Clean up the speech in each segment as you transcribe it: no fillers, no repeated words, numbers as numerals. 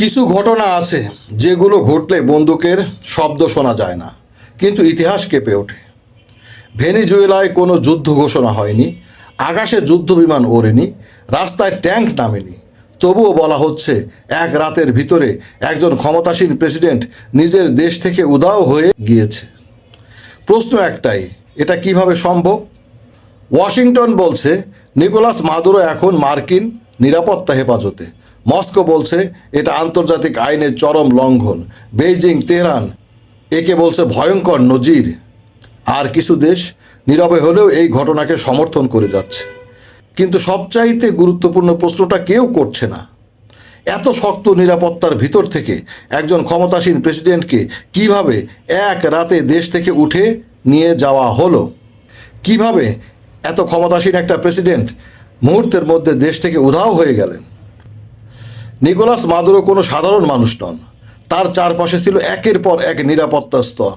কিছু ঘটনা আছে যেগুলো ঘটলে বন্দুকের শব্দ শোনা যায় না, কিন্তু ইতিহাস কেঁপে ওঠে। ভেনেজুয়েলায় কোনো যুদ্ধ ঘোষণা হয়নি, আকাশে যুদ্ধ বিমান ওড়েনি, রাস্তায় ট্যাঙ্ক নামেনি, তবুও বলা হচ্ছে এক রাতের ভিতরে একজন ক্ষমতাসীন প্রেসিডেন্ট নিজের দেশ থেকে উধাও হয়ে গিয়েছে। প্রশ্ন একটাই, এটা কিভাবে সম্ভব? ওয়াশিংটন বলছে নিকোলাস মাদুরো এখন মার্কিন নিরাপত্তা হেফাজতে। মস্কো বলছে এটা আন্তর্জাতিক আইনের চরম লঙ্ঘন। বেইজিং, তেহরান একে বলছে ভয়ঙ্কর নজির। আর কিছু দেশ নীরবে হলেও এই ঘটনাকে সমর্থন করে যাচ্ছে। কিন্তু সবচাইতে গুরুত্বপূর্ণ প্রশ্নটা কেউ করছে না। এত শক্ত নিরাপত্তার ভিতর থেকে একজন ক্ষমতাসীন প্রেসিডেন্টকে কিভাবে এক রাতে দেশ থেকে উঠে নিয়ে যাওয়া হলো? কিভাবে এত ক্ষমতাসীন একটা প্রেসিডেন্ট মুহূর্তের মধ্যে দেশ থেকে উধাও হয়ে গেলেন? নিকোলাস মাদুরো কোনো সাধারণ মানুষ নন। তার চারপাশে ছিল একের পর এক নিরাপত্তা স্তর,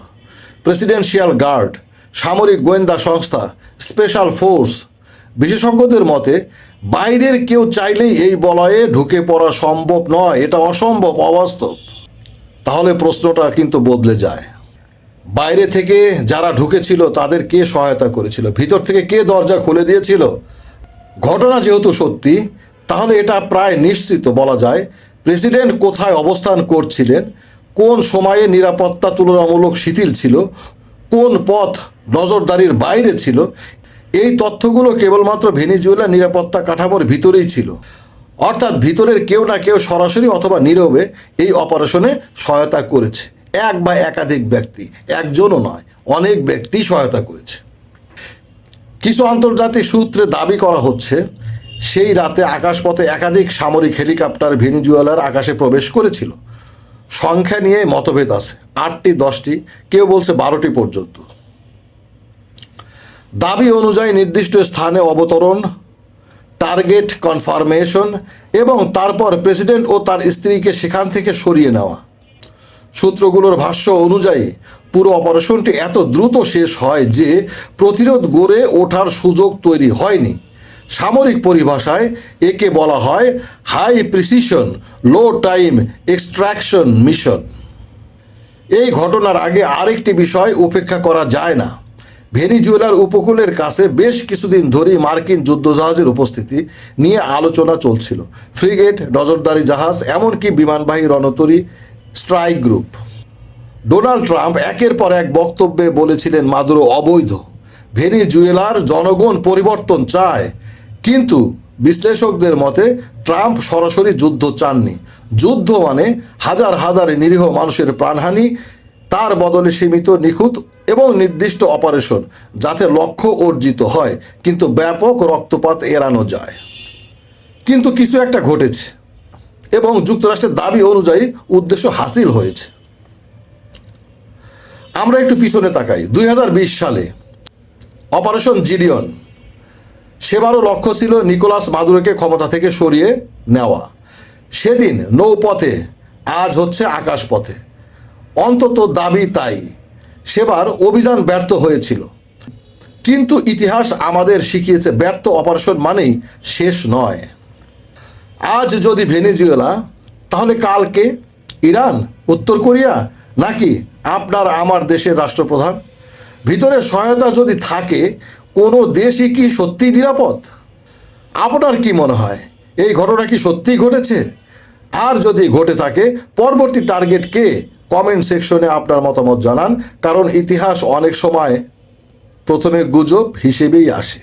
প্রেসিডেন্সিয়াল গার্ড, সামরিক গোয়েন্দা সংস্থা, স্পেশাল ফোর্স। বিশেষজ্ঞদের মতে বাইরের কেউ চাইলেই এই বলয়ে ঢুকে পড়া সম্ভব নয়, এটা অসম্ভব, অবাস্তব। তাহলে প্রশ্নটা কিন্তু বদলে যায়, বাইরে থেকে যারা ঢুকেছিল তাদের কে সহায়তা করেছিল? ভিতর থেকে কে দরজা খুলে দিয়েছিল? ঘটনা যেহেতু সত্যি, তাহলে এটা প্রায় নিশ্চিত বলা যায় প্রেসিডেন্ট কোথায় অবস্থান করছিলেন, কোন সময়ে নিরাপত্তা তুলনামূলক শিথিল ছিল, কোন পথ নজরদারির বাইরে ছিল। এই তথ্যগুলো কেবলমাত্র ভেনেজুয়েলা নিরাপত্তা কাঠামোর ভিতরেই ছিল। অর্থাৎ ভিতরের কেউ না কেউ সরাসরি অথবা নীরবে এই অপারেশনে সহায়তা করেছে। এক বা একাধিক ব্যক্তি, একজনও নয়, অনেক ব্যক্তি সহায়তা করেছে। কিছু আন্তর্জাতিক সূত্রে দাবি করা হচ্ছে সেই রাতে আকাশপথে একাধিক সামরিক হেলিকপ্টার ভেনেজুয়েলার আকাশে প্রবেশ করেছিল। সংখ্যা নিয়ে মতভেদ আছে, 8টি, 10টি, কেউ বলছে 12টি পর্যন্ত। দাবি অনুযায়ী নির্দিষ্ট স্থানে অবতরণ, টার্গেট কনফার্মেশন এবং তারপর প্রেসিডেন্ট ও তার স্ত্রীকে সেখান থেকে সরিয়ে নেওয়া। সূত্রগুলোর ভাষ্য অনুযায়ী পুরো অপারেশনটি এত দ্রুত শেষ হয় যে প্রতিরোধ গড়ে ওঠার সুযোগ তৈরি হয়নি। সামরিক পরিভাষায় একে বলা হয় হাই প্রিসিশন লো টাইম এক্সট্রাকশন মিশন। এই ঘটনার আগে আরেকটি বিষয় উপেক্ষা করা যায় না। ভেনেজুয়েলার উপকূলের কাছে বেশ কিছুদিন ধরেই মার্কিন যুদ্ধজাহাজের উপস্থিতি নিয়ে আলোচনা চলছিল। ফ্রিগেট, নজরদারি জাহাজ, এমনকি বিমানবাহী রণতরী স্ট্রাইক গ্রুপ। ডোনাল্ড ট্রাম্প একের পর এক বক্তব্যে বলেছিলেন মাদুরো অবৈধ, ভেনেজুয়েলার জনগণ পরিবর্তন চায়। কিন্তু বিশ্লেষকদের মতে ট্রাম্প সরাসরি যুদ্ধ চাননি। যুদ্ধ মানে হাজার হাজার নিরীহ মানুষের প্রাণহানি, তার বদলে সীমিত, নিখুঁত এবং নির্দিষ্ট অপারেশন, যাতে লক্ষ্য অর্জিত হয় কিন্তু ব্যাপক রক্তপাত এড়ানো যায়। কিন্তু কিছু একটা ঘটেছে এবং যুক্তরাষ্ট্রের দাবি অনুযায়ী উদ্দেশ্য হাসিল হয়েছে। আমরা একটু পিছনে তাকাই। 2020 সালে অপারেশন জিডিয়ন, সেবারও লক্ষ্য ছিল নিকোলাস মাদুরোকে ক্ষমতা থেকে সরিয়ে নেওয়া। সেদিন নৌপথে, আজ হচ্ছে আকাশপথে। অন্তত দাবি তাই। সেবার অভিযান ব্যর্থ হয়েছিল, কিন্তু ইতিহাস আমাদের শিখিয়েছে ব্যর্থ অপারেশন মানেই শেষ নয়। আজ যদি ভেনেজুয়েলা, তাহলে কালকে ইরান, উত্তর কোরিয়া, নাকি আপনার আমার দেশের রাষ্ট্রপ্রধান? ভিতরে সহায়তা যদি থাকে, কোনো দেশই কি সত্যিই নিরাপদ? আপনার কি মনে হয়, এই ঘটনা কি সত্যিই ঘটেছে? আর যদি ঘটে থাকে, পরবর্তী টার্গেট কে? কমেন্ট সেকশনে আপনার মতামত জানান, কারণ ইতিহাস অনেক সময় প্রথমে গুজব হিসেবেই আসে।